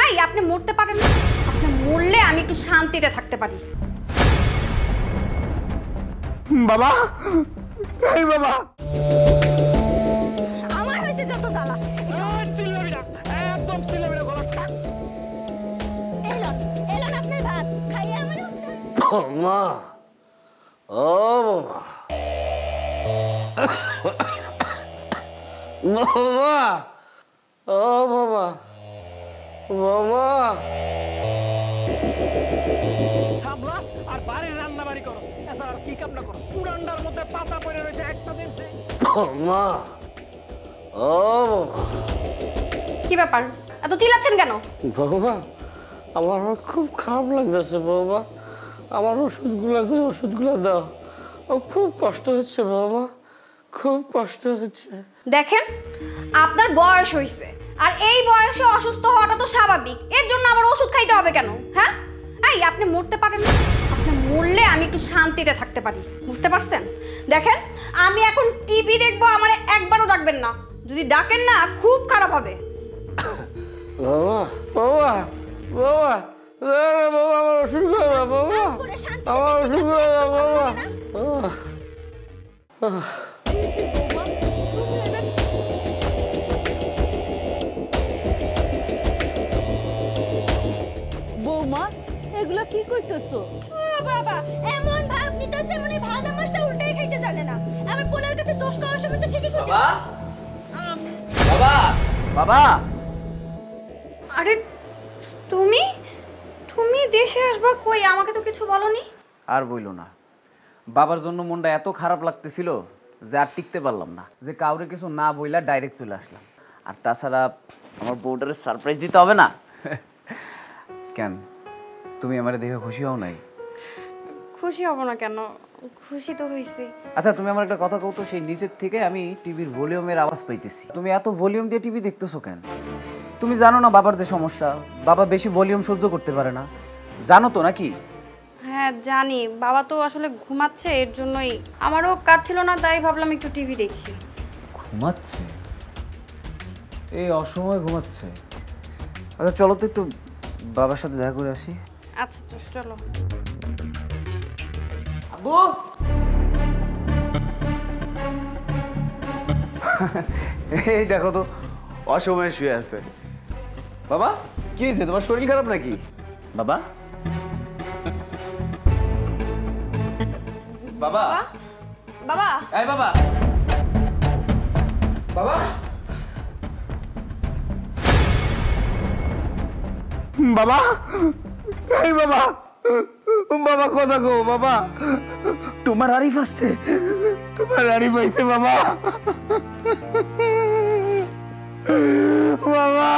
এই আপনি মরতে পারেন না? আপনি মরলে আমি একটু শান্তিতে থাকতে পারি। বাবা, এই বাবা, আমার হয়েছে যত জ্বালা। চিল্লাবি না, একদম চিল্লাবি না, গলা টাক। এলন এলন আপনার ভাত খাইয়ে আমার মা, ও বাবা, বাবা, ও বাবা, বাবা। সামলাস আর বাড়ির রান্না বাড়ি করস, এছাড়া আর কি কাম না করস? পুরান্ডার মধ্যে পাতা পড়ে রয়েছে একটা দিন। মা, ও বাবা। কি ব্যাপার, এত চিল্লাচ্ছেন কেন? বাবা, আমার খুব খারাপ লাগতেছে বাবা। আমার ওষুধগুলো দাও। ও খুব কষ্ট হচ্ছে বাবা, খুব কষ্ট হচ্ছে। দেখেন, আপনার বয়স হয়েছে, আর এই বয়সে অসুস্থ হওয়াটা তো স্বাভাবিক। এর জন্য আবার ওষুধ খাইতে হবে কেন? হ্যাঁ, এই আপনি মরতে পারেন না? আপনি মরলে আমি একটু শান্তিতে থাকতে পারি, বুঝতে পারছেন? দেখেন, আমি এখন টিভি দেখবো, আমার একবারও ডাকবেন না। যদি ডাকেন না, খুব খারাপ হবে। বাবা, বাবা, বাবা, বাবা, আমার ওষুধগুলো দাও বাবা, আমার ওষুধগুলো দাও বাবা, বাবা। বৌমা এগুলা কি কইতেছো? ও বাবা, এমন ভাব নিতেছে মনে ভাজা মাছটা উল্টাই খাইতে জানে না। আমি পোলার কাছে দোষ করার সময় তো ঠিকই কইছি। বাবা, বাবা, বাবা। আরে তুমি তুমি দেশে আসবা কই? আমাকে তো কিছু বলনি। আর বইলো না, বাবার জন্য মনটা এত খারাপ লাগতেছিল যে আর টিকতে পারলাম না, যে কাউরে কিছু না বইলা ডাইরেক্ট চলে আসলাম। আর তাছাড়া আমার বউটারে সারপ্রাইজ দিতে হবে না? কেন, তুমি আমারে দেখে খুশি হও নাই? খুশি হব না কেন? খুশি তো হইছি। আচ্ছা, তুমি আমার একটা কথা কও তো, সেই নিচের থেকে আমি টিভির ভলিউমের আওয়াজ পাইতেছি। তুমি এত ভলিউম দিয়ে টিভি দেখতেছো কেন? তুমি জানো না বাবার যে সমস্যা, বাবা বেশি ভলিউম সহ্য করতে পারে না, জানো তো নাকি? হ্যাঁ জানি, বাবা তো আসলে ঘুমাচ্ছে, এর জন্যই। আমারও কাজ ছিল না, তাই ভাবলাম একটু টিভি দেখি। ঘুমাচ্ছে? এই অসময়ে ঘুমাচ্ছে? আচ্ছা চলো তো একটু বাবার সাথে দেখা করে আসি। আচ্ছা চলো। আব্বু, এই দেখো তো অসময়ে শুয়ে আছে। বাবা, কি হয়েছে, তোমার শরীর খারাপ নাকি? বাবা, বাবা, বাবা, এই বাবা, বাবা, বাবা, এই বাবা, বাবা কথা কো বাবা, তোমার আরিফ আসছে, তোমার আরিফ আইছে বাবা, বাবা,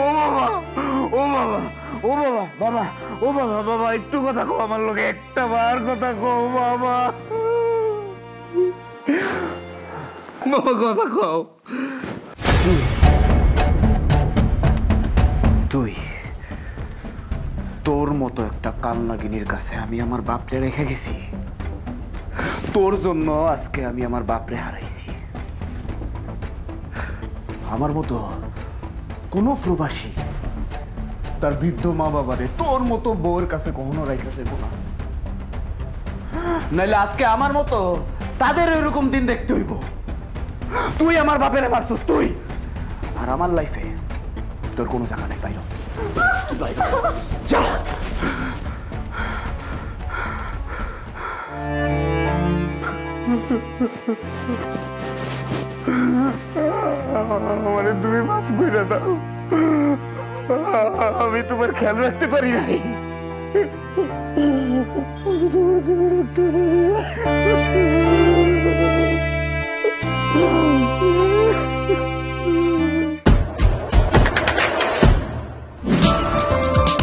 ও বাবা, ও বাবা, ও বাবা, বাবা, ও বাবা, বাবা একটু কথা কো আমার লোকে, একটা বার কথা কো বাবা, বাবা কথা কও। তুই তোর মতো একটা কালনাগিনীর কাছে আমি আমার বাপরে রেখে গেছি। তোর জন্য আজকে আমি আমার বাপরে হারাইছি। আমার মতো কোনো প্রবাসী তার বৃদ্ধ মা বাবারে তোর মতো বউয়ের কাছে কখনো রাইখেছে না, নাইলে আজকে আমার মতো তাদের এরকম দিন দেখতে হইব। তুই আমার বাপেরে মারছিস তুই, আর আমার লাইফে তোর কোনো জায়গা নেই। বাইরে যা। আমারে তুমি মাফ করে দাও, আমি তোমার খেয়াল রাখতে পারি নাই, আমি তোমার খেয়াল রাখতে পারি না।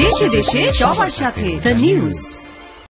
দেশে দেশে সবার সাথে দ্য নিউজ।